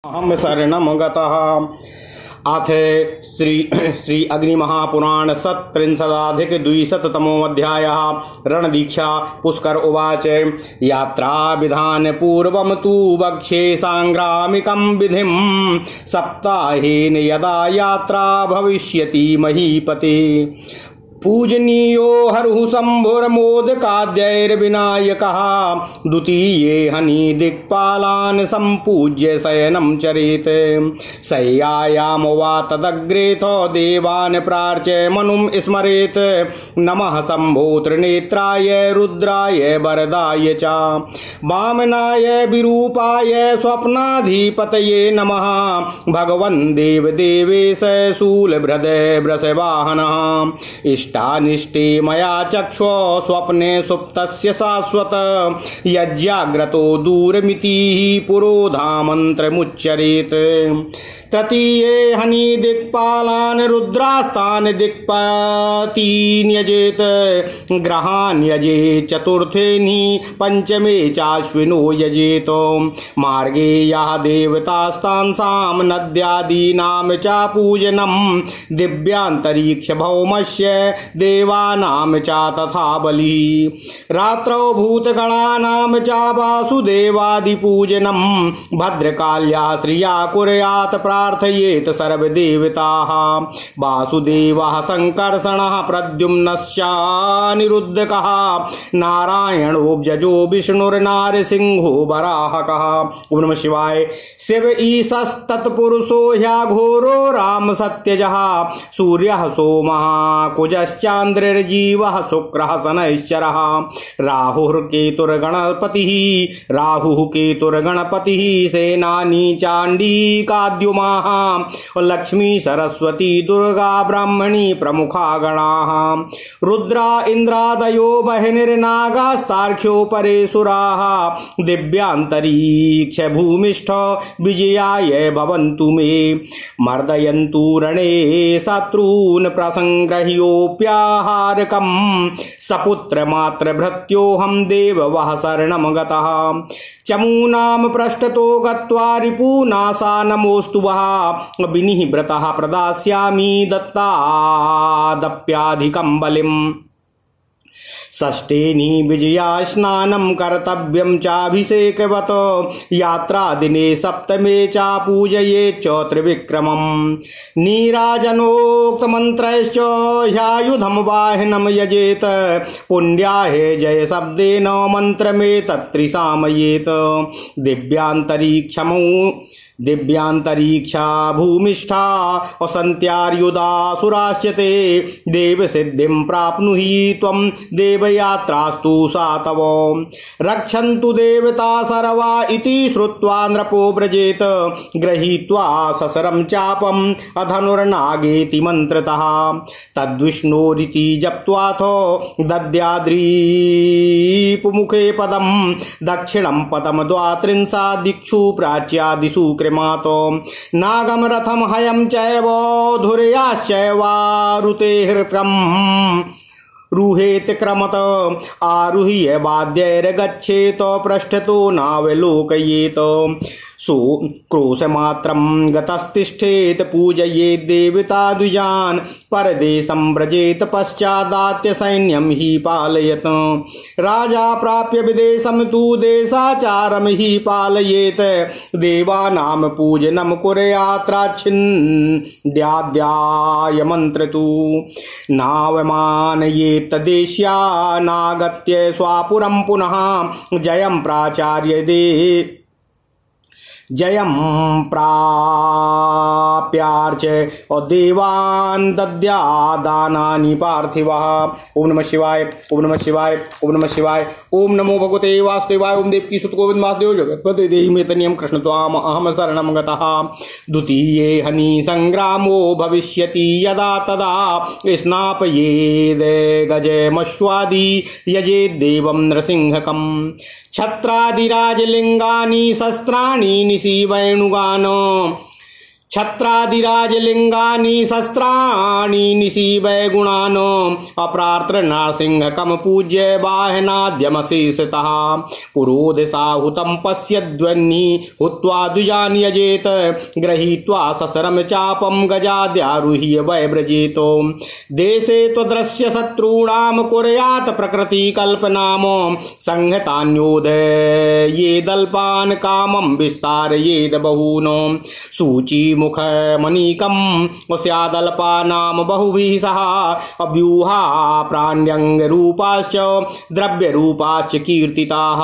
अहम शरणम गतः। अथ श्री अग्निमहापुराण सत्त्रिंशदधिक-द्विशततमोऽध्यायः। रणदीक्षा। पुष्कर उवाच। यात्रा विधान पूर्वं तु वक्ष्ये सांग्रामिकं विधिं। सप्ताहेन यदा यात्रा भविष्यति महीपते। पूजनीयो हरुः शम्भुर्मोदकाद्यैर्विनायकः। द्वितीये हनि दिक्पालान् सम्पूज्य शयनं चरेत्। शय्यायां वा तदग्रेतो देवान् प्रार्च्य मनुं स्मरेत्। नमः शम्भो त्रिनेत्राय रुद्राय वरदाय च वामनाय विरूपाय स्वप्नाधिपतये नमः। भगवन् देवदेवेश शूलभृदे वृषवाहनः। इष्टानिष्टे मया चक्षो स्वप्ने सुप्तस्य शाश्वत। यज्ञाग्रतो दूरमितिः पुरोधामन्त्रमुच्चरेत्। तृतीये हनि दिक्पालान् रुद्रास्तान् दिक्पातीन् यजेत। ग्रहान् यजेत्। चतुर्थे नि पंचमे चाश्विनो यजेत। मार्गे यः देवतास्तांसां नद्यादीनां च पूजनं। दिव्यान्तरिक्ष भौमस्य देवानां च तथा बलिः। रात्रौ भूतगणानां च वासुदेवादिपूजनं। भद्रकाल्या श्रिया कुर्यात् प्रार्थयेत सर्वदेवताः। वासुदेवः संकर्षणः प्रद्युम्नश्चानिरुद्धकः। नारायणोऽब्जजो विष्णुर्नारसिंहो वराहकः। ओम नमः शिवाय। शिव ईशस्तत्पुरुषो ह्यघोरो राम सत्यजः। सूर्यः सोमः कुजश्चान्द्रर्जीवः शुक्रः शनैश्चरः। राहुः केतुर्गणपतिः सेनानी चाण्डिकाद्युमाः। लक्ष्मी सरस्वती दुर्गा ब्राह्मणी प्रमुखा गणाः। रुद्रा इन्द्रादयो बहिर्नागास्तार्क्ष्यो परेशुराः। दिव्यान्तरिक्ष भूमिष्ठ विजयाय भवन्तु मे। मर्दयन्तु रणे शत्रून् प्रसंग्रह्योऽप्याहारकम्। सपुत्रमात्रभृत्योऽहं देववः शरणं गतः। चमूनां पृष्ठतो गत्वा रिपूनाशा नमोऽस्तु वः। विनिवृतः प्रदास्यामि दत्तादप्याधिकं बलिम्। षष्ठेनि विजया स्नानं कर्तव्यं चाभिषेकवत्। यात्रादिने सप्तमे च पूजयेत् च त्रिविक्रमम्। नीराजनोक्तमन्त्रैश्च ह्यायुधं वाहनं यजेत। पुण्याहे जय शब्देन मन्त्रमेतत् त्रिसामयेत्। दिव्यान्तरिक्षा भूमिष्ठा वसन्त्यार्युदासुराश्च ते। देवसिद्धिं प्राप्नुहि त्वं देवयात्रास्तु सा तव। रक्षन्तु देवता सर्वा इति श्रुत्वा नृपो व्रजेत। गृहीत्वा ससरं चापम् अधनुर्नागेति मन्त्रतः। तद्विष्णोरिति जप्त्वाथ दद्याद्रीपुमुखे पदं। दक्षिणं पदं द्वात्रिंशत् दिक्षु प्राच्यादिषु नागम रथम हयम चैव धुर्याश्चैवारुते हृतम्। रुहेत क्रमत आरुह्य वाद्यैर्गच्छेत। पृष्ठतो नावलोकयेत। क्रोशमात्रं गतस्तिष्ठेत। पूजयेत् देवता द्विजान्। परदेशं व्रजेत पश्चादात्य सैन्यं हि पालयेत्। राजा प्राप्य विदेशं तु देशाचारं हि पालयेत्। देवानां पूजनं कुर्यात्राच्छिन्द्याद्याय मन्त्रतु। नावमानयेत् तद्देश्यानागत्य स्वापुरं पुनः। जयं प्राप्यार्च देवान् दद्यादानानि पार्थिवः। ओम नमः शिवाय। ओम नमः शिवाय। ओम नमः शिवाय। ओम नमो भगवते वासुदेवाय। ओम देवकी सुत गोविंद वासुदेव जगत्पते देहि मे तनियं कृष्ण त्वाम अहम शरणं गतः। द्वितीये हनि संग्रामो भविष्यति यदा तदा। स्नापयेद् गजमश्वादि यजेद् देवं नृसिंहकम्। छत्रादिराजलिंगानि शस्त्राणि निशिवैणुगान्। छत्रादिराजलिंगानि शस्त्राणि निशीवै गुणान् अप्रात्र नारसिंह कम पूज्य बाहनाद्यमशेषतः पुरोधसाहुतं पश्यद्वह्नि हुत्वा द्विजान् यजेत गृहीत्वा ससरम चापं गजाद्यारुह्य वैव्रजेत देशे त्वदृश्य शत्रूणां कुर्यात् प्रकृति कल्पनाम संहतान्योदये दल्पान् कामं विस्तारयेद बहून् सूची मुख मणिकम स्यादल्पानाम बहुभिः सह अव्यूहा प्राण्यंग रूपाश्च द्रव्य रूपाश्च कीर्तिताः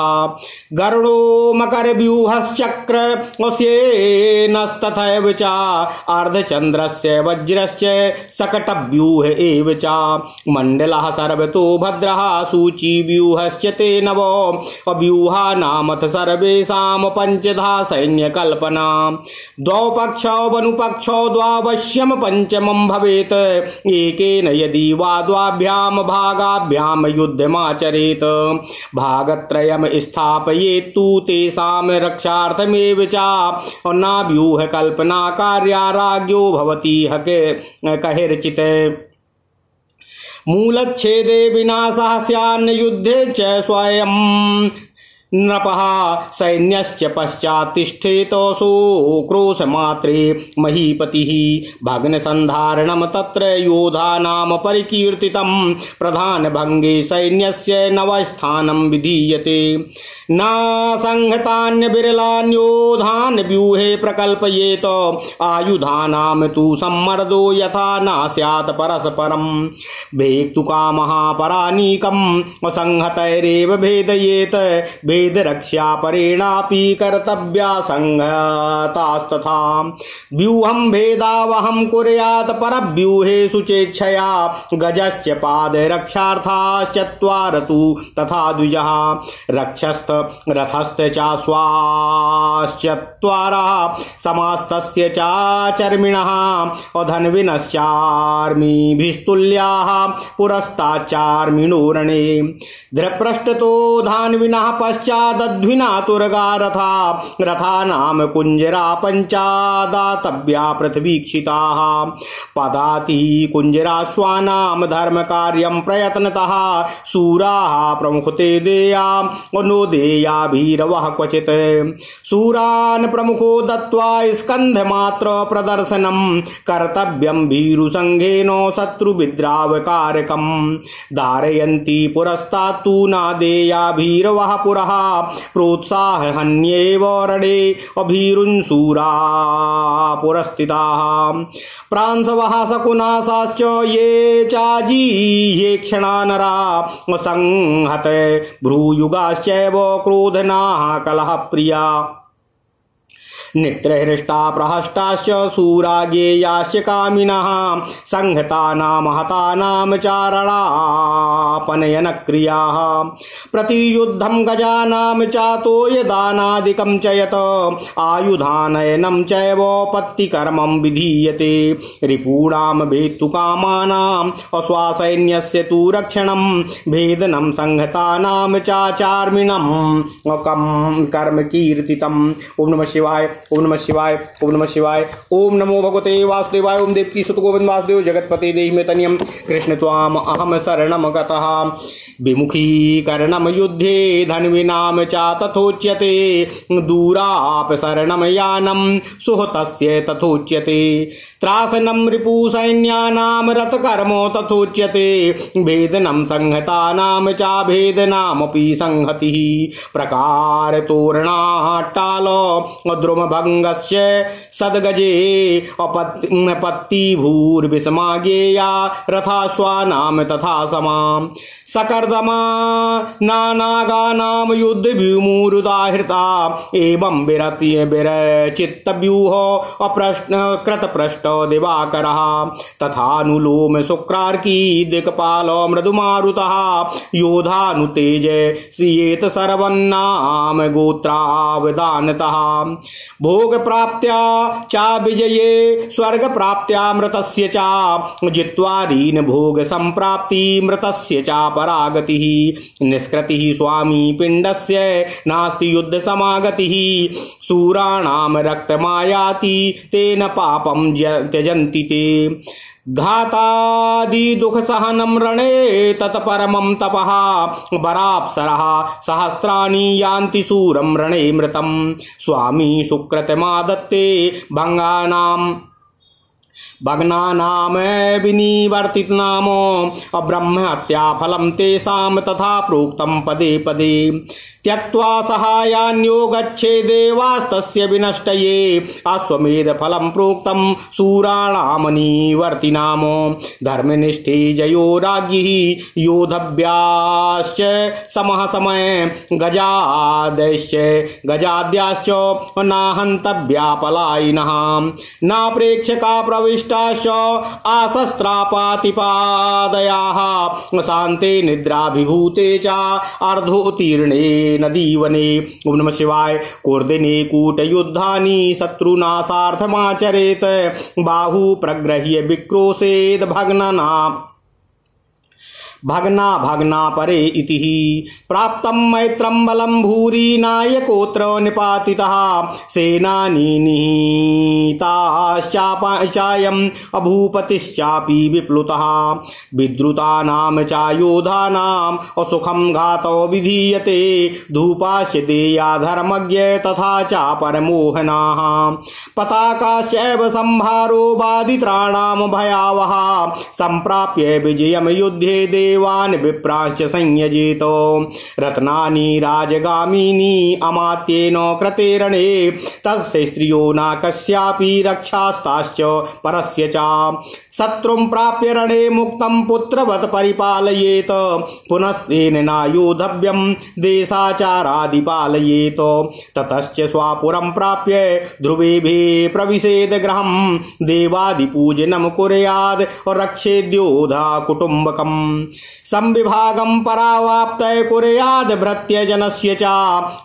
गरुडो मकर व्यूहश्चक्र स्येनस्तथैव च अर्धचन्द्रस्य वज्रश्च सकटव्यूह एव च मण्डलः सर्वतो भद्रः सूची व्यूहश्च ते नव अव्यूहा नामथ सर्वेषां पञ्चधा सैन्यकल्पना द्वौ पक्षौ वनुपक्षौ द्वावश्यम पंचमं भवेत् एकेन यदि वा द्वाभ्याम भागाभ्याम युद्धमाचरेत् भागत्रयम् स्थापयेत्तु तेषां रक्षार्थमेव च नाव्यूह कल्पना कार्या राज्ञो भवति कहिर्चित् मूलच्छेदे विनाशः स्यान्न युद्धे च स्वयं नृपः सैन्यश्च पश्चात्तिष्ठेतोऽसौ क्रोशमात्रे महीपतिः भग्नसन्धारणं तत्र योधानां परिकीर्तितं प्रधानभङ्गे सैन्यस्य नवस्थानं विधीयते न संहतान्यविरलान्योधान् व्यूहे प्रकल्पयेत आयुधानां तु सम्मर्दो यथा न स्यात् परस्परं भेक्तुकामः परानीकं संहतैरेव भेदयेत भेदरक्षा परेणापि कर्तव्या संहतास्तथा व्यूहं भेदावहं कुर्यात् परव्यूहेषु चेच्छया गजश्च पादरक्षार्थाश्चत्वार तु तथा द्विजः रक्षस्थ रथस्थ चाश्वाश्चत्वारः समास्तस्य चाचर्मिणः धन्विनश्चार्मिभिस्तुल्याः पुरस्ताच्चार्मिणो रणे धृपृष्ठतो धान्विनः पश्चादध्विना तुरगा रथानां कुञ्जरा पञ्चादातव्या पृथ्वीक्षिताः पदाति कुञ्जराश्वानां धर्मकार्यं प्रयत्नतः शूराः प्रमुखते देया नो देया भीरवः क्वचित् शूरान् प्रमुखो दत्त्वा स्कन्धमात्र प्रदर्शनं कर्तव्यं भीरुसंघेन शत्रुविद्रावकारकं धारयन्ति पुरस्तात्तु न देया भीरवः पुरः प्रोत्साहन्येव रणे अभीरुन्शूरा पुरस्थिताः प्रांसवः शकुनासाश्च ये चाजीये क्षणा नरा संहत भ्रूयुगाश्चैव क्रोधनाः कलहप्रिया नित्रहृष्टा प्रहष्टाश्च शूरा गेयाश्च कामिनः संहतानां हतानां चारणापनयनक्रियाः प्रतियुद्धं गजानां चातोयदानादिकं च यत् आयुधानयनं चैव पत्तिकर्मं विधीयते रिपूणां भेत्तुकामानाम् अश्वासैन्यस्य तु रक्षणं भेदनं संहतानां चाचार्मिणं कर्म कीर्तितम्। ओम नमः शिवाय, ओम नमः शिवाय, ओम नमः शिवाय। ओम नमो भगवते वासुदेवाय। ओम देवकी सुत गोविंद वासुदेव जगतपते देहि मे तनियम कृष्ण त्वाम अहम शरणम गतः विमुखीकरणम युद्धे धन्विनाम च तथोच्यते दूराप शरणम यानम सुहतस्य तथोच्यते त्रासनम रिपु सैन्यानाम रथकर्मो तथोच्यते भेदनम संहतानाम च भेदनामपि संहतिः प्रकार तोरणाट्टाल द्रुमभंगस्य सद्गजे अपत्तिभूर्विषमा गेया रथाश्वानां तथा समाम् सकर्दमा नानागानां युद्धव्यूमुरुदाहृता एवं विरचित्तव्यूह अप्रश्न कृतपृष्ठ दिवाकरः तथानुलोम शुक्रार्की दिक्पाल मृदुमारुतः योधानुतेज श्रियेत सर्वन्नाम गोत्रावदानतः भोग प्राप्त्या चा विजये स्वर्ग प्राप्त्या मृतस्य चा जित्वा रीन भोग संप्राप्ति मृतस्य चा परागतिः निष्कृतिः स्वामी पिंडस्य नास्ति युद्ध समागतिः सूराणाम रक्तमायाति तेन पापं त्यजन्ति ते घातादि दुख सहनम रणे तत्परमं तपः बराप्सरः सहस्राणि यान्ति शूरं रणे मृतं स्वामी सुकृतमादत्ते भग्नानाम विनिवर्तित नामो अब्रह्म हत्या फलम तेषां तथा प्रोक्तं पदे पदे त्यक्त्वा सहायान्यो गच्छे देवास्तस्य विनष्टये अश्वमेध फलं प्रोक्तं शूराणां निवर्तिनाम धर्मनिष्ठे जयो राज्ञिः योधव्याश्च समः समय गजाद्याश्च नाहन्तव्या पलायिनः न प्रेक्षका प्रविष्टाश्च आशस्त्रापातिपादयाः शान्ते निद्राभिभूते च अर्धोत्तीर्णे नदीवने। ओम नमः शिवाय। कोर्दिने कूटयुद्धानि शत्रुनाशार्थमाचरेत बाहु प्रगृह्य विक्रोशेद भग्ना परे इति प्राप्तं मैत्रं बलं भूरि नायकोत्र निपातितः सेनानी निहिताश्चायम् अभूपतिश्चापि विप्लुतः विद्रुतानां च योधानाम् असुखं घातो विधीयते धूपाश्च देया धर्मज्ञ तथा च परमोहनाः पताकाश्चैव संभारो बाधित्राणां भयावह सम्प्राप्य विजयं युद्धे देवान् विप्राश्च संयजेत रत्नानि राजगामिनी अमात्येन कृते रणे तस्य स्त्रियो न कस्यापि रक्षास्ताश्च परस्य च शत्रुं प्राप्य रणे मुक्तं पुत्रवत् परिपालयेत पुनस्तेन न योधव्यं देशाचारादि पालयेत ततश्च स्वापुरं प्राप्य ध्रुवेभे प्रविशेद गृहं देवादिपूजनं कुर्याद् रक्षेद्योधा कुटुम्बकम् संविभागं परावाप्तये कुर्याद् भृत्यजनस्य च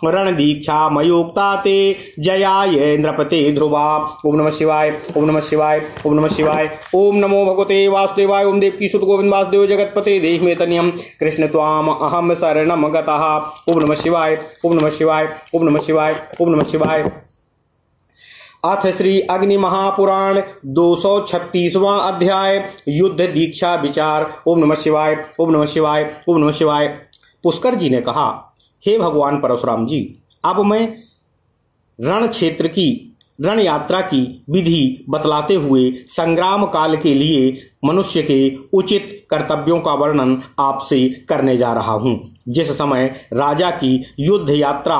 रणदीक्षा मयोक्ता ते जयाय नृपते ध्रुवा। ओम नमः शिवाय। ओम नमः शिवाय। ओम नमः शिवाय। ओम नमो भगवते वासुदेवाय। ओम देवकी सुत गोविंद वासुदेव जगतपते देहि मे तनियम कृष्ण त्वाम अहम शरणम गतः। ओम नमः शिवाय। ओम नमः शिवाय। ओम नमः शिवाय। ओम नमः शिवाय। अथ श्री अग्नि महापुराण 236वां अध्याय युद्ध दीक्षा विचार। ओम नमः शिवाय। ओम नमः शिवाय। ओम नमः शिवाय। पुष्कर जी ने कहा, हे भगवान परशुराम जी, अब मैं रण क्षेत्र की रण यात्रा की विधि बतलाते हुए संग्राम काल के लिए मनुष्य के उचित कर्तव्यों का वर्णन आपसे करने जा रहा हूं। जिस समय राजा की युद्ध यात्रा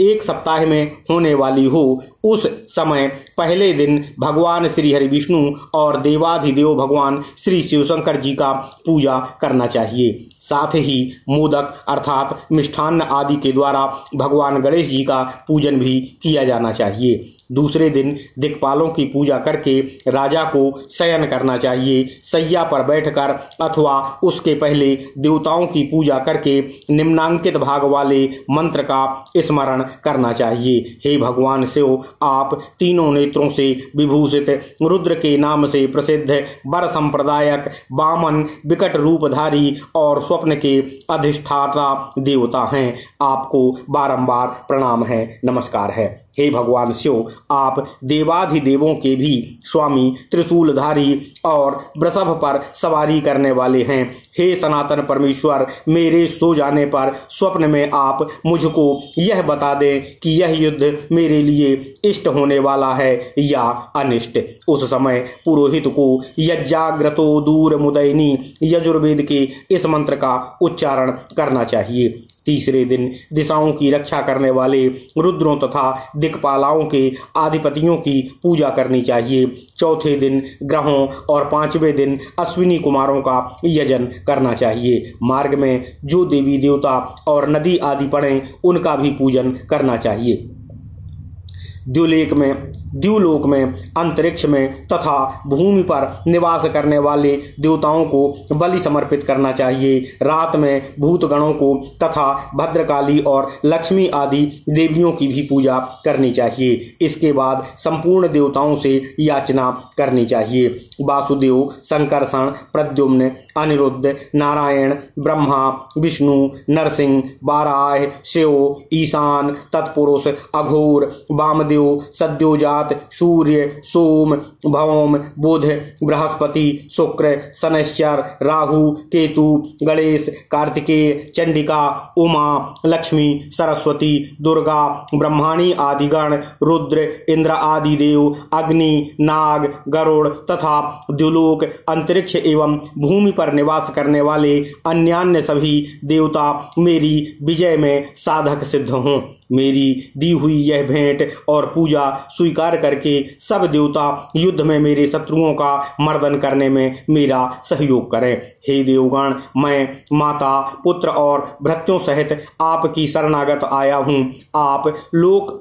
1 सप्ताह में होने वाली हो, उस समय पहले दिन भगवान श्री हरि विष्णु और देवाधिदेव भगवान श्री शिवशंकर जी का पूजा करना चाहिए। साथ ही मोदक अर्थात मिष्ठान्न आदि के द्वारा भगवान गणेश जी का पूजन भी किया जाना चाहिए। दूसरे दिन दिक्पालों की पूजा करके राजा को शयन करना चाहिए। सैया पर बैठकर अथवा उसके पहले देवताओं की पूजा करके निम्नांकित भाग वाले मंत्र का स्मरण करना चाहिए। हे भगवान शिव, आप तीनों नेत्रों से विभूषित रुद्र के नाम से प्रसिद्ध वर संप्रदायक वामन विकट रूपधारी और स्वप्न के अधिष्ठाता देवता हैं। आपको बारंबार प्रणाम है, नमस्कार है। हे भगवान शिव, आप देवाधिदेवों के भी स्वामी, त्रिशूलधारी और वृषभ पर सवारी करने वाले हैं। हे सनातन परमेश्वर, मेरे सो जाने पर स्वप्न में आप मुझको यह बता दें कि यह युद्ध मेरे लिए इष्ट होने वाला है या अनिष्ट। उस समय पुरोहित को यज्ञाग्रतो दूर मुदयनी यजुर्वेद के इस मंत्र का उच्चारण करना चाहिए। तीसरे दिन दिशाओं की रक्षा करने वाले रुद्रों तथा दिक्पालाओं के आधिपतियों की पूजा करनी चाहिए। चौथे दिन ग्रहों और 5वें दिन अश्विनी कुमारों का यजन करना चाहिए। मार्ग में जो देवी देवता और नदी आदि पड़े, उनका भी पूजन करना चाहिए। द्युलोक में, अंतरिक्ष में तथा भूमि पर निवास करने वाले देवताओं को बलि समर्पित करना चाहिए। रात में भूतगणों को तथा भद्रकाली और लक्ष्मी आदि देवियों की भी पूजा करनी चाहिए। इसके बाद संपूर्ण देवताओं से याचना करनी चाहिए। वासुदेव, संकर्षण, प्रद्युम्न, अनिरुद्ध, नारायण, ब्रह्मा, विष्णु, नरसिंह, वाराह, शिव, ईशान, तत्पुरुष, अघोर, वामदेव, सद्योजात, सूर्य, सोम, भौम, बुध, बृहस्पति, शुक्र, शनैश्चर, राहु, केतु, गणेश, कार्तिकेय, चंडिका, उमा, लक्ष्मी, सरस्वती, दुर्गा, ब्रह्माणी आदि गण, रुद्र, इंद्र आदि देव, अग्नि, नाग, गरुड़ तथा द्युलोक, अंतरिक्ष एवं भूमि पर निवास करने वाले अन्यान्य सभी देवता मेरी विजय में साधक सिद्ध हों। मेरी दी हुई यह भेंट और पूजा स्वीकार करके सब देवता युद्ध में मेरे शत्रुओं का मर्दन करने में मेरा सहयोग करें। हे देवगण, मैं माता, पुत्र और भृत्यों सहित आपकी शरणागत आया हूँ। आप लोग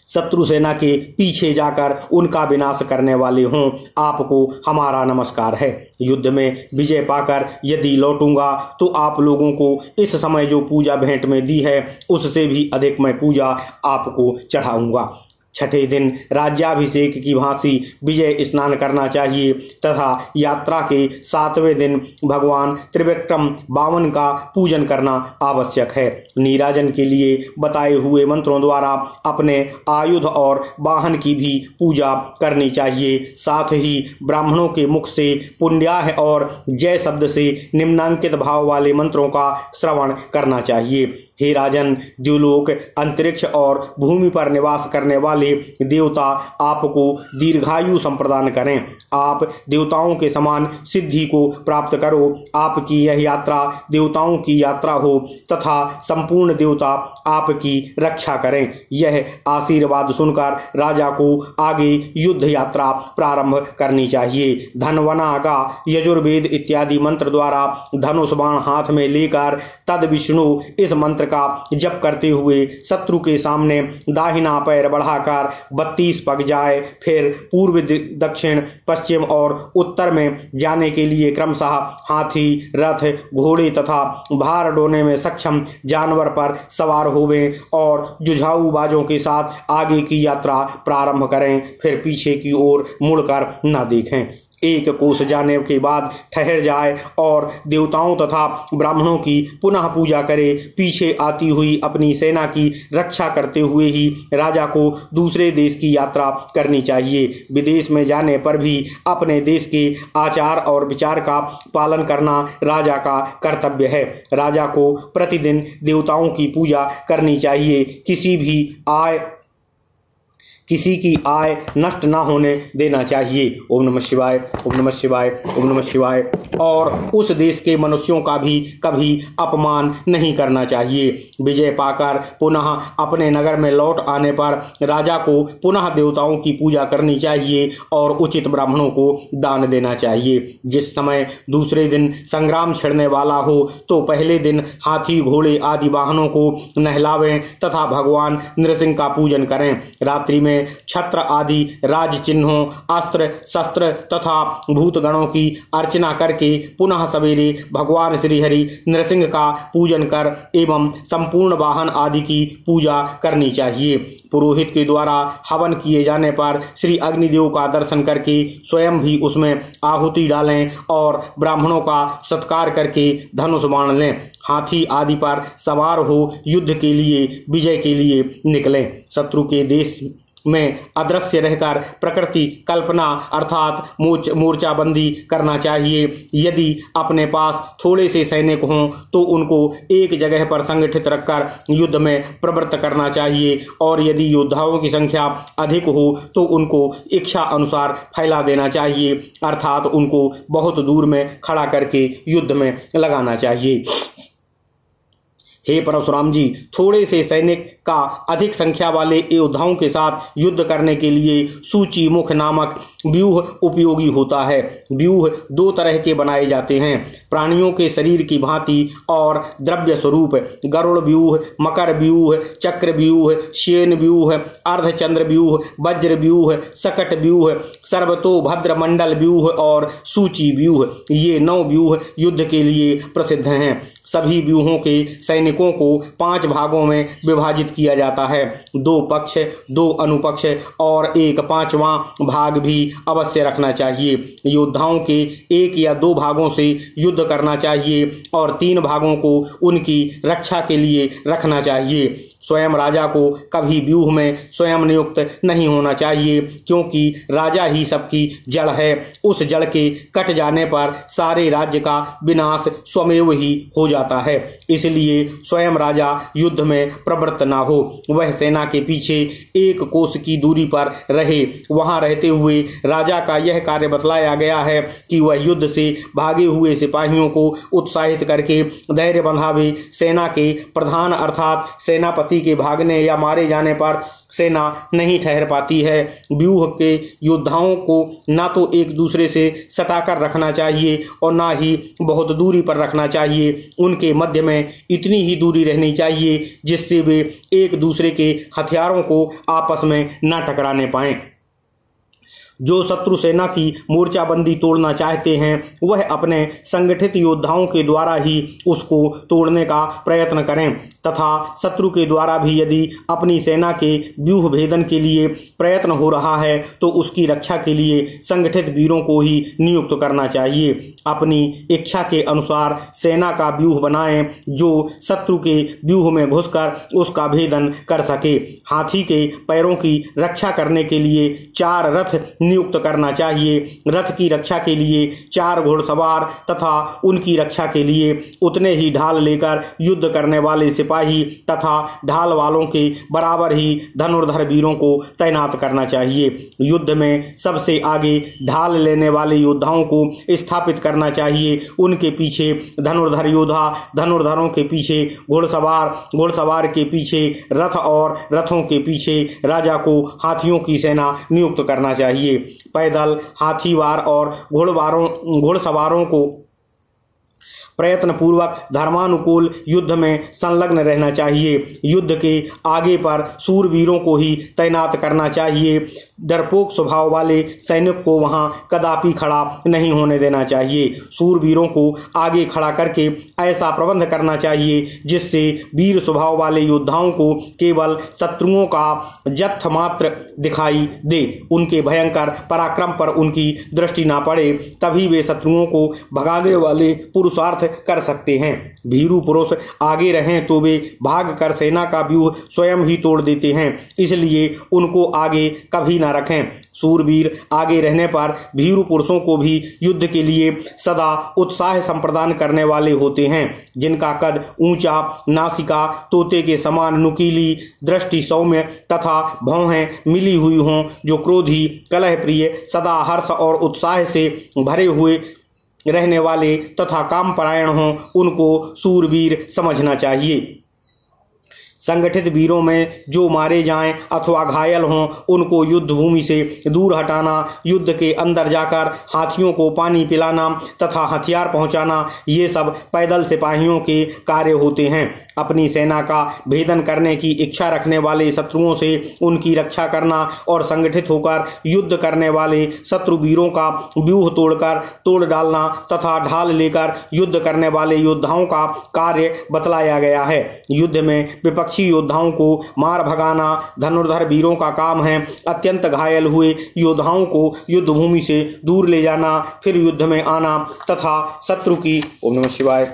शत्रु सेना के पीछे जाकर उनका विनाश करने वाले हों। आपको हमारा नमस्कार है। युद्ध में विजय पाकर यदि लौटूंगा तो आप लोगों को इस समय जो पूजा भेंट में दी है उससे भी अधिक मैं पूजा आपको चढ़ाऊंगा। छठे दिन राज्याभिषेक की भांति विजय स्नान करना चाहिए तथा यात्रा के 7वें दिन भगवान त्रिविक्रम बावन का पूजन करना आवश्यक है। नीराजन के लिए बताए हुए मंत्रों द्वारा अपने आयुध और वाहन की भी पूजा करनी चाहिए। साथ ही ब्राह्मणों के मुख से पुण्याह और जय शब्द से निम्नांकित भाव वाले मंत्रों का श्रवण करना चाहिए। हे राजन, द्युलोक, अंतरिक्ष और भूमि पर निवास करने वाले देवता आपको दीर्घायु संप्रदान करें। आप देवताओं के समान सिद्धि को प्राप्त करो। आपकी यह यात्रा देवताओं की यात्रा हो तथा संपूर्ण देवता आपकी रक्षा करें। यह आशीर्वाद सुनकर राजा को आगे युद्ध यात्रा प्रारंभ करनी चाहिए। धनवना का यजुर्वेद इत्यादि मंत्र द्वारा धनुष बाण हाथ में लेकर तद विष्णु इस मंत्र का जप करते हुए शत्रु के सामने दाहिना पैर बढ़ाकर 32 पग जाए। फिर पूर्व, दक्षिण, पश्चिम और उत्तर में जाने के लिए क्रमशः हाथी, रथ, घोड़े तथा भार ढोने में सक्षम जानवर पर सवार होवें और जुझाऊ बाजों के साथ आगे की यात्रा प्रारंभ करें। फिर पीछे की ओर मुड़कर न देखें। एक कोस जाने के बाद ठहर जाए और देवताओं तथा ब्राह्मणों की पुनः पूजा करे। पीछे आती हुई अपनी सेना की रक्षा करते हुए ही राजा को दूसरे देश की यात्रा करनी चाहिए। विदेश में जाने पर भी अपने देश के आचार और विचार का पालन करना राजा का कर्तव्य है। राजा को प्रतिदिन देवताओं की पूजा करनी चाहिए। किसी की आय नष्ट ना होने देना चाहिए। ओम नमः शिवाय, ओम नमः शिवाय, ओम नमः शिवाय। और उस देश के मनुष्यों का भी कभी अपमान नहीं करना चाहिए। विजय पाकर पुनः अपने नगर में लौट आने पर राजा को पुनः देवताओं की पूजा करनी चाहिए और उचित ब्राह्मणों को दान देना चाहिए। जिस समय दूसरे दिन संग्राम छिड़ने वाला हो तो पहले दिन हाथी, घोड़े आदि वाहनों को नहलावें तथा भगवान नृसिंह का पूजन करें। रात्रि में छत्र आदि राज चिन्हों, अस्त्र शस्त्र तथा भूतगणों की अर्चना करके पुनः सवेरे भगवान श्री हरि नृसिंह का पूजन कर एवं संपूर्ण वाहन आदि की पूजा करनी चाहिए। पुरोहित के द्वारा हवन किए जाने पर श्री अग्निदेव का दर्शन करके स्वयं भी उसमें आहुति डालें और ब्राह्मणों का सत्कार करके धनुष बाण लें। हाथी आदि पर सवार हो युद्ध के लिए, विजय के लिए निकलें। शत्रु के देश में अदृश्य रहकर प्रकृति कल्पना अर्थात मोर्चाबंदी करना चाहिए। यदि अपने पास थोड़े से सैनिक हों तो उनको एक जगह पर संगठित रखकर युद्ध में प्रवृत्त करना चाहिए और यदि योद्धाओं की संख्या अधिक हो तो उनको इच्छा अनुसार फैला देना चाहिए अर्थात उनको बहुत दूर में खड़ा करके युद्ध में लगाना चाहिए। हे परशुराम जी, थोड़े से सैनिक का अधिक संख्या वाले योद्धाओं के साथ युद्ध करने के लिए सूची मुख नामक व्यूह उपयोगी होता है। व्यूह दो तरह के बनाए जाते हैं, प्राणियों के शरीर की भांति और द्रव्य स्वरूप। गरुड़ व्यूह, मकर व्यूह, चक्र व्यूह, शेन व्यूह, अर्धचंद्र व्यूह, वज्र व्यूह, सकट व्यूह, सर्वतोभद्र मंडल व्यूह और सूची व्यूह, ये 9 व्यूह युद्ध के लिए प्रसिद्ध हैं। सभी व्यूहों के सैनिकों को 5 भागों में विभाजित किया जाता है, 2 पक्ष, 2 अनुपक्ष और एक 5वां भाग भी अवश्य रखना चाहिए। योद्धाओं के 1 या 2 भागों से युद्ध करना चाहिए और 3 भागों को उनकी रक्षा के लिए रखना चाहिए। स्वयं राजा को कभी व्यूह में स्वयं नियुक्त नहीं होना चाहिए, क्योंकि राजा ही सबकी जड़ है। उस जड़ के कट जाने पर सारे राज्य का विनाश स्वमेव ही हो जाता है। इसलिए स्वयं राजा युद्ध में प्रवृत्त ना हो, वह सेना के पीछे 1 कोस की दूरी पर रहे। वहां रहते हुए राजा का यह कार्य बतलाया गया है कि वह युद्ध से भागे हुए सिपाहियों को उत्साहित करके धैर्य बंधावे। सेना के प्रधान अर्थात सेनापति के भागने या मारे जाने पर सेना नहीं ठहर पाती है। व्यूह के योद्धाओं को ना तो एक दूसरे से सटाकर रखना चाहिए और ना ही बहुत दूरी पर रखना चाहिए। उनके मध्य में इतनी ही दूरी रहनी चाहिए जिससे वे एक दूसरे के हथियारों को आपस में ना टकराने पाएं। जो शत्रु सेना की मोर्चाबंदी तोड़ना चाहते हैं वह अपने संगठित योद्धाओं के द्वारा ही उसको तोड़ने का प्रयत्न करें, तथा शत्रु के द्वारा भी यदि अपनी सेना के व्यूह भेदन के लिए प्रयत्न हो रहा है तो उसकी रक्षा के लिए संगठित वीरों को ही नियुक्त करना चाहिए। अपनी इच्छा के अनुसार सेना का व्यूह बनाएं जो शत्रु के व्यूह में घुसकर उसका भेदन कर सके। हाथी के पैरों की रक्षा करने के लिए 4 रथ नियुक्त करना चाहिए। रथ की रक्षा के लिए 4 घोड़सवार तथा उनकी रक्षा के लिए उतने ही ढाल लेकर युद्ध करने वाले सिपाही तथा ढाल वालों के बराबर ही धनुर्धर वीरों को तैनात करना चाहिए। युद्ध में सबसे आगे ढाल लेने वाले योद्धाओं को स्थापित करना चाहिए। उनके पीछे धनुर्धर योद्धा, धनुर्धरों के पीछे घोड़सवार, घोड़सवार के पीछे रथ और रथों के पीछे राजा को हाथियों की सेना नियुक्त करना चाहिए। पैदल, हाथीवार और घोड़सवारों को प्रयत्न पूर्वक धर्मानुकूल युद्ध में संलग्न रहना चाहिए। युद्ध के आगे पर सूरवीरों को ही तैनात करना चाहिए। डरपोक स्वभाव वाले सैनिक को वहां कदापि खड़ा नहीं होने देना चाहिए। सूरवीरों को आगे खड़ा करके ऐसा प्रबंध करना चाहिए जिससे वीर स्वभाव वाले योद्धाओं को केवल शत्रुओं का जत्थ मात्र दिखाई दे, उनके भयंकर पराक्रम पर उनकी दृष्टि ना पड़े, तभी वे शत्रुओं को भगाने वाले पुरुषार्थ कर सकते हैं। भीरू पुरुष आगे रहें तो वे भाग कर सेना का व्यूह स्वयं ही तोड़ देते हैं, इसलिए उनको आगे कभी ना रखें। सूरवीर आगे रहने पर भीरू पुरुषों को भी युद्ध के लिए सदा उत्साह संप्रदान करने वाले होते हैं। जिनका कद ऊंचा, नासिका तोते के समान नुकीली, दृष्टि सौम्य तथा भौहें मिली हुई हों, जो क्रोधी, कलह प्रिय, सदा हर्ष और उत्साह से भरे हुए रहने वाले तथा कामपरायण हों, उनको सूरवीर समझना चाहिए। संगठित वीरों में जो मारे जाएं अथवा घायल हों उनको युद्ध भूमि से दूर हटाना, युद्ध के अंदर जाकर हाथियों को पानी पिलाना तथा हथियार पहुंचाना, ये सब पैदल सिपाहियों के कार्य होते हैं। अपनी सेना का भेदन करने की इच्छा रखने वाले शत्रुओं से उनकी रक्षा करना और संगठित होकर युद्ध करने वाले शत्रु वीरों का व्यूह तोड़ डालना तथा ढाल लेकर युद्ध करने वाले योद्धाओं का कार्य बतलाया गया है। युद्ध में विपक्षी योद्धाओं को मार भगाना धनुर्धर वीरों का काम है। अत्यंत घायल हुए योद्धाओं को युद्ध भूमि से दूर ले जाना, फिर युद्ध में आना तथा शत्रु की ओम नमः शिवाय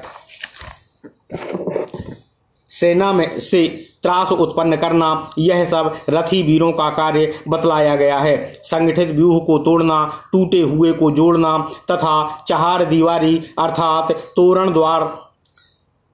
सेना में से त्रास उत्पन्न करना, यह सब रथी वीरों का कार्य बतलाया गया है। संगठित व्यूह को तोड़ना, टूटे हुए को जोड़ना तथा चहार दीवारी अर्थात तोरण द्वार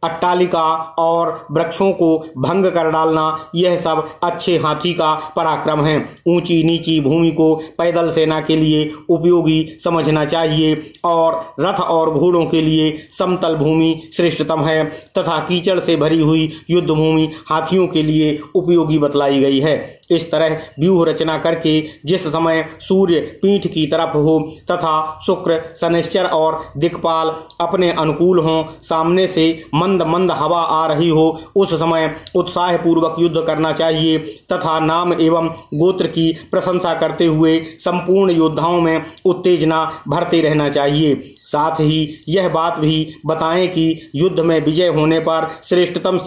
अट्टालिका और वृक्षों को भंग कर डालना, यह सब अच्छे हाथी का पराक्रम है। ऊंची नीची भूमि को पैदल सेना के लिए उपयोगी समझना चाहिए और रथ और घोड़ों के लिए समतल भूमि श्रेष्ठतम है तथा कीचड़ से भरी हुई युद्ध भूमि हाथियों के लिए उपयोगी बतलाई गई है। इस तरह व्यूह रचना करके जिस समय सूर्य पीठ की तरफ हो तथा शुक्र, शनिश्चर और दिक्पाल अपने अनुकूल हों, सामने से मंद मंद हवा आ रही हो, उस समय उत्साह पूर्वक युद्ध करना चाहिए तथा नाम एवं गोत्र की प्रशंसा करते हुए संपूर्ण योद्धाओं में उत्तेजना भरते रहना चाहिए। साथ ही यह बात भी बताएं कि युद्ध में विजय होने पर श्रेष्ठतम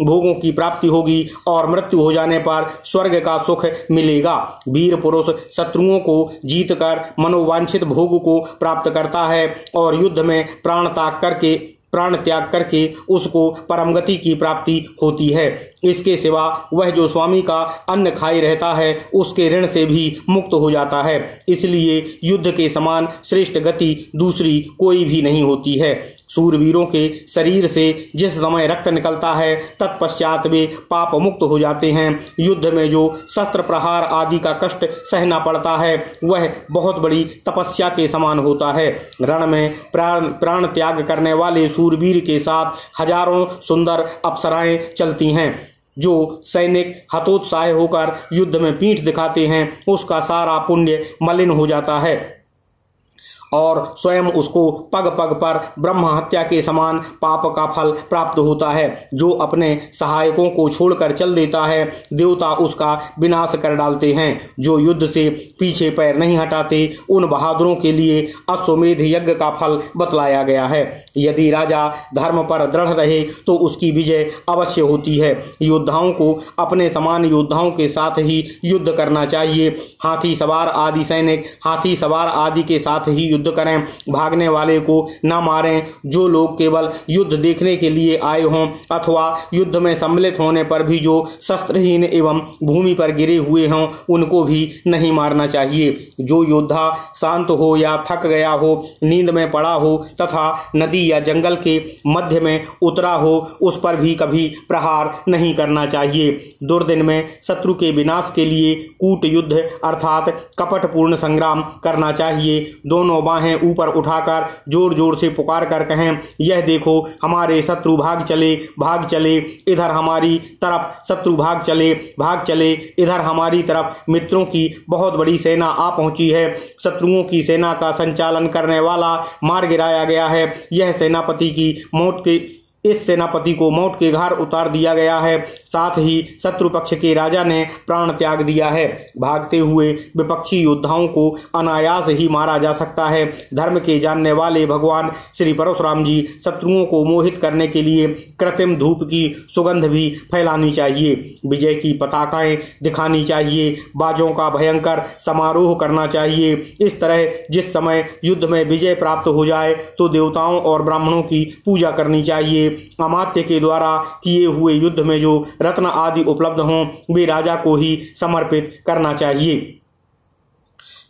भोगों की प्राप्ति होगी और मृत्यु हो जाने पर स्वर्ग का सुख मिलेगा। वीर पुरुष शत्रुओं को जीतकर मनोवांछित भोग को प्राप्त करता है और युद्ध में प्राण त्याग करके उसको परमगति की प्राप्ति होती है। इसके सिवा वह जो स्वामी का अन्न खाई रहता है उसके ऋण से भी मुक्त हो जाता है। इसलिए युद्ध के समान श्रेष्ठ गति दूसरी कोई भी नहीं होती है। सूरवीरों के शरीर से जिस समय रक्त निकलता है तत्पश्चात वे पाप मुक्त हो जाते हैं। युद्ध में जो शस्त्र प्रहार आदि का कष्ट सहना पड़ता है वह बहुत बड़ी तपस्या के समान होता है। रण में प्राण त्याग करने वाले सूरवीर के साथ हजारों सुंदर अप्सराएं चलती हैं। जो सैनिक हतोत्साह होकर युद्ध में पीठ दिखाते हैं उसका सारा पुण्य मलिन हो जाता है और स्वयं उसको पग पग पर ब्रह्म हत्या के समान पाप का फल प्राप्त होता है। जो अपने सहायकों को छोड़कर चल देता है देवता उसका विनाश कर डालते हैं। जो युद्ध से पीछे पैर नहीं हटाते उन बहादुरों के लिए अश्वमेध यज्ञ का फल बतलाया गया है। यदि राजा धर्म पर दृढ़ रहे तो उसकी विजय अवश्य होती है। योद्धाओं को अपने समान योद्धाओं के साथ ही युद्ध करना चाहिए। हाथी सवार आदि सैनिक हाथी सवार आदि के साथ ही युद्ध करें, भागने वाले को न मारें। जो लोग केवल युद्ध देखने के लिए आए हों अथवा युद्ध में सम्मिलित होने पर भी जो शस्त्रहीन एवं भूमि पर गिरे हुए हों उनको भी नहीं मारना चाहिए। जो योद्धा शांत हो या थक गया हो, नींद में पड़ा हो तथा नदी या जंगल के मध्य में उतरा हो उस पर भी कभी प्रहार नहीं करना चाहिए। दुर्दिन में शत्रु के विनाश के लिए कूट युद्ध अर्थात कपटपूर्ण संग्राम करना चाहिए। दोनों बाहें ऊपर उठाकर जोर जोर से पुकार कर कहें, यह देखो हमारे शत्रु भाग चले इधर हमारी तरफ, शत्रु भाग चले इधर हमारी तरफ। मित्रों की बहुत बड़ी सेना आ पहुंची है। शत्रुओं की सेना का संचालन करने वाला मार गिराया गया है। इस सेनापति को मौत के घाट उतार दिया गया है। साथ ही शत्रु पक्ष के राजा ने प्राण त्याग दिया है। भागते हुए विपक्षी योद्धाओं को अनायास ही मारा जा सकता है। धर्म के जानने वाले भगवान श्री परशुराम जी शत्रुओं को मोहित करने के लिए कृत्रिम धूप की सुगंध भी फैलानी चाहिए। विजय की पताकाएं दिखानी चाहिए। बाजों का भयंकर समारोह करना चाहिए। इस तरह जिस समय युद्ध में विजय प्राप्त हो जाए तो देवताओं और ब्राह्मणों की पूजा करनी चाहिए। अमात्य के द्वारा किए हुए युद्ध में जो रत्न आदि उपलब्ध हों वे राजा को ही समर्पित करना चाहिए।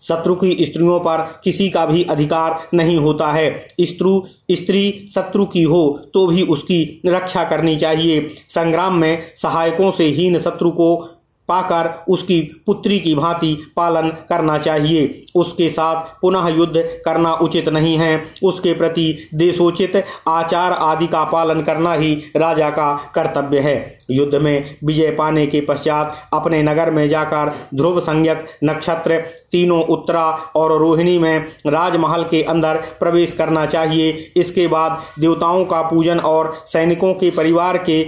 शत्रु की स्त्रियों पर किसी का भी अधिकार नहीं होता है। स्त्री शत्रु की हो तो भी उसकी रक्षा करनी चाहिए। संग्राम में सहायकों से हीन शत्रु को पाकर उसकी पुत्री की भांति पालन करना चाहिए। उसके साथ पुनः युद्ध करना उचित नहीं है। उसके प्रति देशोचित आचार आदि का पालन करना ही राजा का कर्तव्य है। युद्ध में विजय पाने के पश्चात अपने नगर में जाकर ध्रुव संज्ञक नक्षत्र तीनों उत्तरा और रोहिणी में राजमहल के अंदर प्रवेश करना चाहिए। इसके बाद देवताओं का पूजन और सैनिकों के परिवार के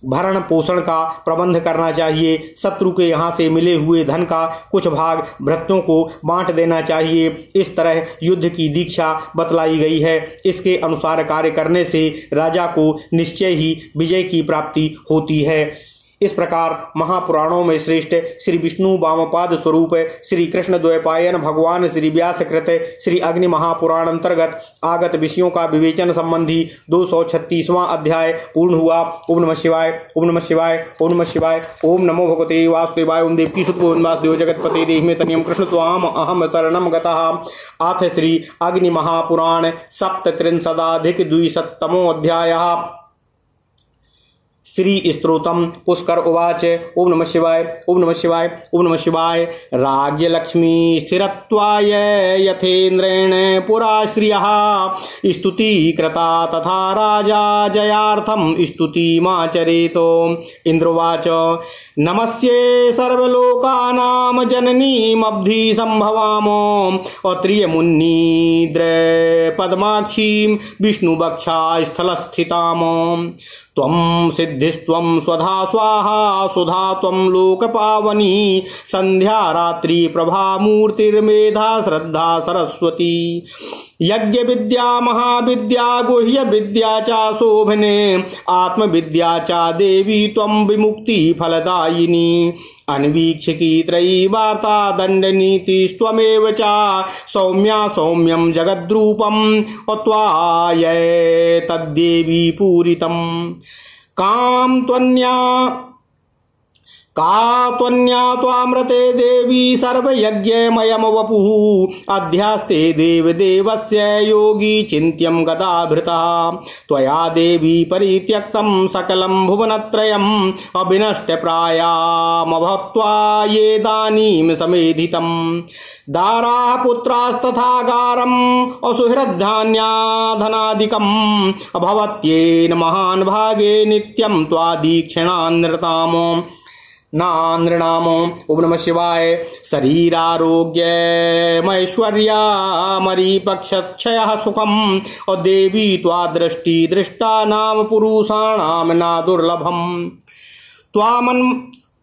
भरण पोषण का प्रबंध करना चाहिए। शत्रु के यहाँ से मिले हुए धन का कुछ भाग भृत्यों को बांट देना चाहिए। इस तरह युद्ध की दीक्षा बतलाई गई है। इसके अनुसार कार्य करने से राजा को निश्चय ही विजय की प्राप्ति होती है। इस प्रकार महापुराणों में श्रेष्ठ श्री विष्णु वामपाद स्वरूप श्री कृष्ण द्वैपायन भगवान श्री व्यास कृत श्री अग्नि महापुराण अंतर्गत आगत विषयों का विवेचन संबंधी 236वां अध्याय पूर्ण हुआ। ओम नमः शिवाय, ओम नमः शिवाय, ओम नमः शिवाय। ओम नमो भगवते वासुदेवाय। ओम देवकी सुत गोविंद वासुदेव जगतपते देहि मे तनियम कृष्ण त्वाम अहम शरणम गतः। अथ श्री अग्नि महापुराण 37 द्विशतमो अध्यायः। श्री स्तोत्रम। पुष्कर उवाच ओम नमः शिवाय ओम नमः शिवाय ओम नमः शिवाय। राज्य लक्ष्मी स्थिरत्वाय यथेन्द्रेण पुरा श्रियः स्तुति कृता तथा राजा जयार्थम स्तुतिमाचरेतो। इंद्रोवाच नमस्ये सर्वलोकानां जननीमब्धि संभवामो अत्रियमुन्नीद्र पद्माक्षीं विष्णुवक्षा स्थलस्थितामो। त्वं सिद्धिस्त्वं स्वधा स्वाहा सुधा त्वं लोकपावनी संध्या रात्रि प्रभा मूर्तिर्मेधा श्रद्धा सरस्वती। यज्ञ विद्या महाविद्या गुह्य विद्या चा शोभने आत्मविद्या चा देवी त्वं विमुक्ति फलदायिनी। अन्वीक्षकी त्रयी वार्ता दंडनीतिस्त्वमेव चा सौम्या सौम्यं जगद्रूपं त्वाय तद्देवी पूरितं। का त्वन्या त्वामृते देवी सर्वयज्ञमयं वपुः अध्यास्ते देवदेवस्य योगी चिन्त्यं गदाभृतः। त्वया देवी परित्यक्तं सकलं भुवनत्रयम् अविनष्टप्रायामभूत्वा येदानीं समेधितं। दाराः पुत्रास्तथागारम् असुहृद्धान्याधनादिकम् अभवत्येन महान् भागे नित्यं त्वादीक्षिणान्नृताम् नानृणामो। ओम नमः शिवाय। शरीरारोग्यमैश्वर्यामरीपक्षक्षयः सुखम् और देवी त्वा दृष्टि दृष्टा नाम पुरुषाणाम ना दुर्लभम्।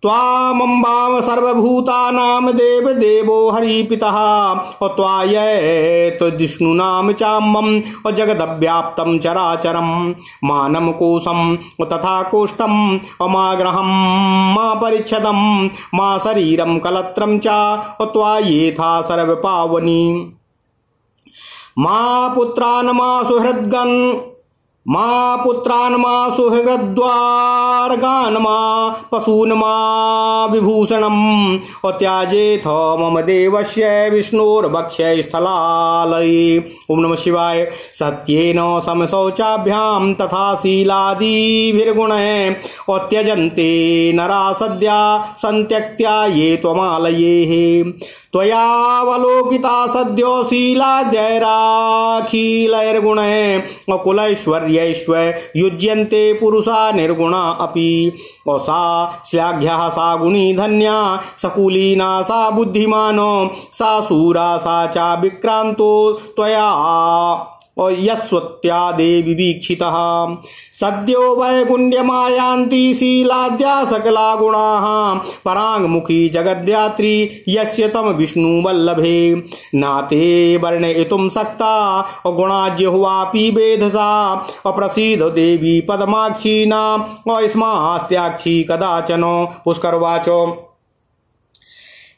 त्वामम्बाम सर्वभूतानां देव देवो हरिपितः और त्वाय तद्विष्णुनाम चाम्बम और जगदव्याप्तं चराचरं मानम कोशं तथा कोष्ठं अमाग्रहं मा परिच्छदं मा शरीरं कलत्रं च और त्वायेथा सर्वपावनी। मा पुत्रान् मा सुहृद्वार्गान् मा पशून् मा विभूषणम् और त्याजेथ मम देवस्य विष्णोर्भक्ष्य स्थलालये। ओम नमः शिवाय। सत्येन समशौचाभ्यां तथा शीलादिभिर्गुणैः और त्यजन्ते नरा सद्या सन्त्यक्त्या ये त्वमालयेः। त्वयावलोकिता सद्यो शीलाद्यैराखिलैर्गुणैः कुलैश्वर्यैश्वर्युज्यन्ते पुरुषा निर्गुणा अपि। और सा श्लाघ्यः सा गुणी धन्या सकुलीना सा बुद्धिमानो सा शूरा सा चा विक्रांतो त्वया और यस्वत्या देवी वीक्षितः। सद्यो वैकुण्ठमायान्ति शीलाद्या सकला गुणाः पराङ्मुखी जगद्यात्री यस्य तम विष्णु वल्लभे। नाते वर्णयितुं सक्ता और गुणाज्यहुवापि वेधसा और प्रसीद देवी पद्माक्षी नाम और स्मास्त्याक्षी कदाचन। पुष्करवाचो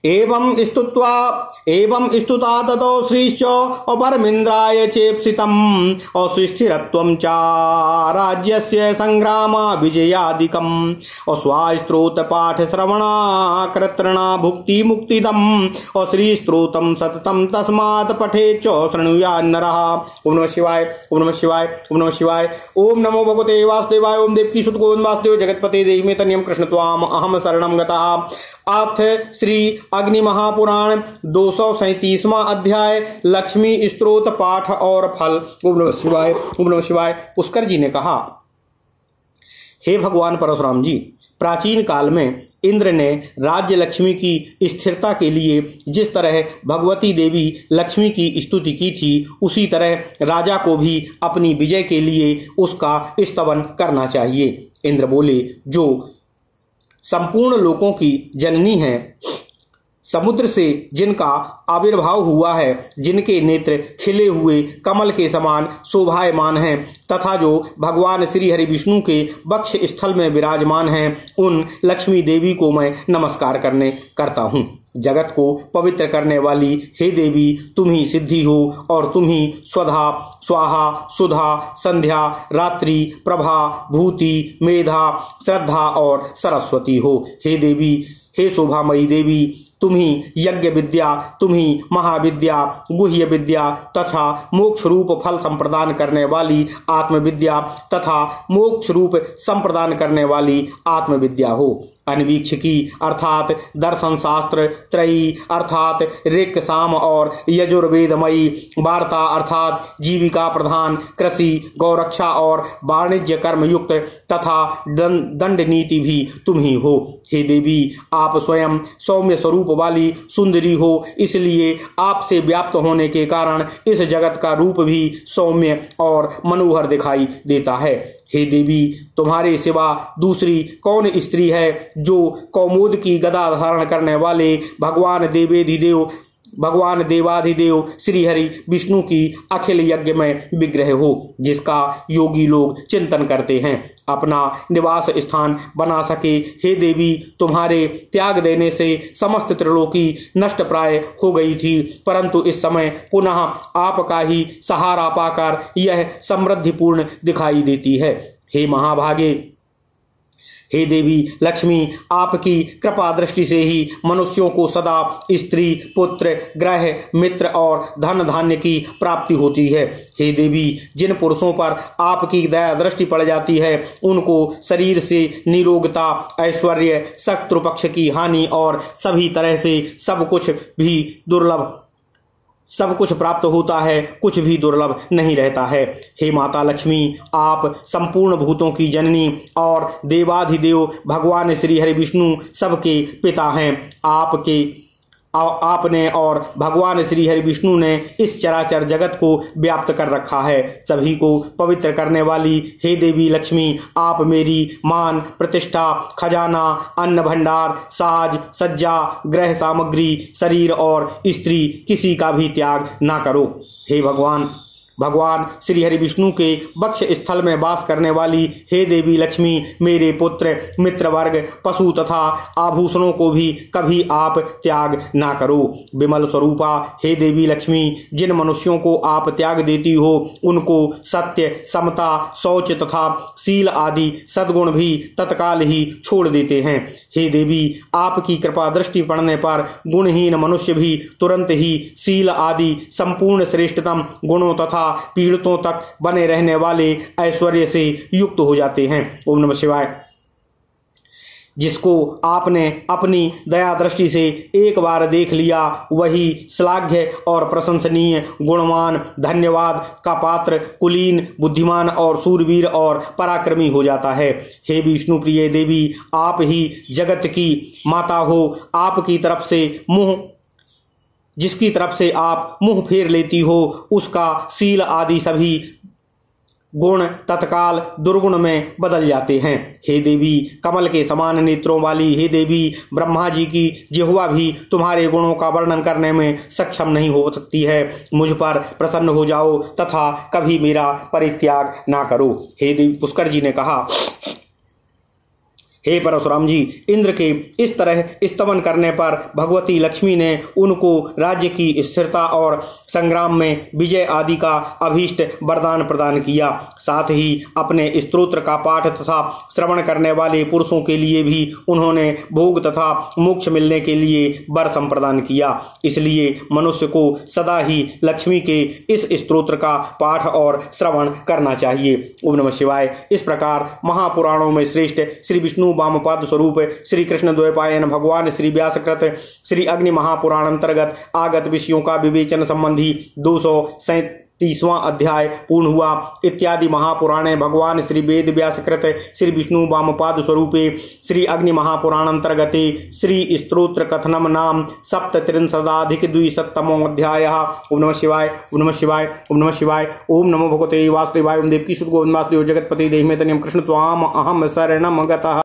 एवं स्तुता ततो श्रीश्च अपरमिन्द्राय चेप्सितम् और सुस्थिरत्वं च राज्यस्य संग्रामा विजयादिकम् और स्वास्त्रोत पाठ श्रवणा कृत्रणा भुक्ति मुक्तिदम् और श्री स्त्रोतं सततं तस्मात् पठे च शृणुयान्नरः। ओम नमः शिवाय ओम नमः शिवाय ओम नमः शिवाय। ओम नमो भगवते वासुदेवाय। ओम देवकी सुत गोविंद वासुदेव जगतपते देहि मे तन्यं कृष्ण त्वाम अहम शरणं गतः। अथ श्री अग्नि महापुराण 237वां अध्याय लक्ष्मी स्तोत्र पाठ और फल। ओम नमः शिवाय ओम नमः शिवाय। पुष्कर जी ने कहा, हे भगवान परशुराम जी, प्राचीन काल में इंद्र ने राज्य लक्ष्मी की स्थिरता के लिए जिस तरह भगवती देवी लक्ष्मी की स्तुति की थी, उसी तरह राजा को भी अपनी विजय के लिए उसका स्तवन करना चाहिए। इंद्र बोले, जो संपूर्ण लोकों की जननी है, समुद्र से जिनका आविर्भाव हुआ है, जिनके नेत्र खिले हुए कमल के समान शोभायमान हैं तथा जो भगवान श्री हरि विष्णु के वक्ष स्थल में विराजमान हैं, उन लक्ष्मी देवी को मैं नमस्कार करता हूँ। जगत को पवित्र करने वाली हे देवी, तुम ही सिद्धि हो और तुम ही स्वधा स्वाहा सुधा संध्या रात्रि प्रभा भूति मेधा श्रद्धा और सरस्वती हो। हे देवी, हे शोभामयी देवी, तुम्ही यज्ञ विद्या, तुम्ही महाविद्या, गुह्य विद्या तथा मोक्ष रूप फल संप्रदान करने वाली आत्मविद्या तथा मोक्ष रूप संप्रदान करने वाली आत्मविद्या हो। अनवीक्षकी अर्थात दर्शन शास्त्र त्रयी अर्थात ऋक् साम और यजुर्वेदमयी, वार्ता अर्थात जीविका प्रधान, कृषि गौरक्षा और वाणिज्य कर्म युक्त तथा दंड नीति भी तुम ही हो। हे देवी, आप स्वयं सौम्य स्वरूप वाली सुंदरी हो, इसलिए आपसे व्याप्त होने के कारण इस जगत का रूप भी सौम्य और मनोहर दिखाई देता है। हे देवी, तुम्हारे सिवा दूसरी कौन स्त्री है जो कौमुद की गदा धारण करने वाले भगवान देवाधिदेव श्री हरि विष्णु की अखिल यज्ञ में विग्रह हो, जिसका योगी लोग चिंतन करते हैं, अपना निवास स्थान बना सके। हे देवी, तुम्हारे त्याग देने से समस्त त्रिलोकी नष्ट प्राय हो गई थी, परंतु इस समय पुनः आपका ही सहारा पाकर यह समृद्धिपूर्ण दिखाई देती है। हे महाभागे, हे देवी लक्ष्मी, आपकी कृपा दृष्टि से ही मनुष्यों को सदा स्त्री, पुत्र, ग्रह, मित्र और धन धान्य की प्राप्ति होती है। हे देवी, जिन पुरुषों पर आपकी दया दृष्टि पड़ जाती है, उनको शरीर से निरोगता, ऐश्वर्य, शत्रु पक्ष की हानि और सभी तरह से सब कुछ प्राप्त होता है, कुछ भी दुर्लभ नहीं रहता है। हे माता लक्ष्मी, आप संपूर्ण भूतों की जननी और देवाधिदेव भगवान श्री हरि विष्णु सबके पिता हैं। आपने और भगवान श्री हरि विष्णु ने इस चराचर जगत को व्याप्त कर रखा है, सभी को पवित्र करने वाली हे देवी लक्ष्मी, आप मेरी मान प्रतिष्ठा, खजाना, अन्न भंडार, साज सज्जा, ग्रह सामग्री, शरीर और स्त्री किसी का भी त्याग ना करो। हे भगवान श्री हरि विष्णु के वक्ष स्थल में वास करने वाली हे देवी लक्ष्मी, मेरे पुत्र, मित्र वर्ग, पशु तथा आभूषणों को भी कभी आप त्याग ना करो। विमल स्वरूपा हे देवी लक्ष्मी, जिन मनुष्यों को आप त्याग देती हो, उनको सत्य, समता, शौच तथा शील आदि सद्गुण भी तत्काल ही छोड़ देते हैं। हे देवी, आपकी कृपा दृष्टि पड़ने पर गुणहीन मनुष्य भी तुरंत ही शील आदि संपूर्ण श्रेष्ठतम गुणों तथा पीड़ितों तक बने रहने वाले ऐश्वर्य से युक्त हो जाते हैं। ओम नमः शिवाय। जिसको आपने अपनी दया दृष्टि से एक बार देख लिया, वही श्लाघ्य और प्रशंसनीय, गुणवान, धन्यवाद का पात्र, कुलीन, बुद्धिमान और सूरवीर और पराक्रमी हो जाता है। हे विष्णु प्रिय देवी, आप ही जगत की माता हो। आपकी तरफ से जिसकी तरफ से आप मुंह फेर लेती हो, उसका शील आदि सभी गुण तत्काल दुर्गुण में बदल जाते हैं। हे देवी, कमल के समान नेत्रों वाली हे देवी, ब्रह्मा जी की जिह्वा भी तुम्हारे गुणों का वर्णन करने में सक्षम नहीं हो सकती है। मुझ पर प्रसन्न हो जाओ तथा कभी मेरा परित्याग ना करो। हे देवी, पुष्कर जी ने कहा, हे परशुराम जी, इंद्र के इस तरह स्तवन करने पर भगवती लक्ष्मी ने उनको राज्य की स्थिरता और संग्राम में विजय आदि का अभीष्ट वरदान प्रदान किया। साथ ही अपने स्तोत्र का पाठ तथा श्रवण करने वाले पुरुषों के लिए भी उन्होंने भोग तथा मोक्ष मिलने के लिए वर संप्रदान किया। इसलिए मनुष्य को सदा ही लक्ष्मी के इस स्तोत्र का पाठ और श्रवण करना चाहिए। ओम नमः शिवाय। इस प्रकार महापुराणों में श्रेष्ठ श्री विष्णु वामपाद स्वरूप श्री कृष्ण द्वैपायन भगवान श्री व्यासकृत श्री अग्नि महापुराण अंतर्गत आगत विषयों का विवेचन संबंधी 237वां अध्याय पूर्ण हुआ। इत्यादि महापुराणे भगवान श्री वेद व्यासकृत श्री विष्णु वामपाद स्वरूपे श्री अग्नि महापुराण अंतर्गते श्री स्तोत्र कथनम नाम 37 अध्यायः। ओम नमः शिवाय। ओम नमः शिवाय। ओम नमः शिवाय। ओम नमो भगवते वासुदेवाय। ओम देवकी सुत गोविंद वासुदेव जगतपति देहि में तनियम कृष्ण त्वाम अहम शरणम गतः।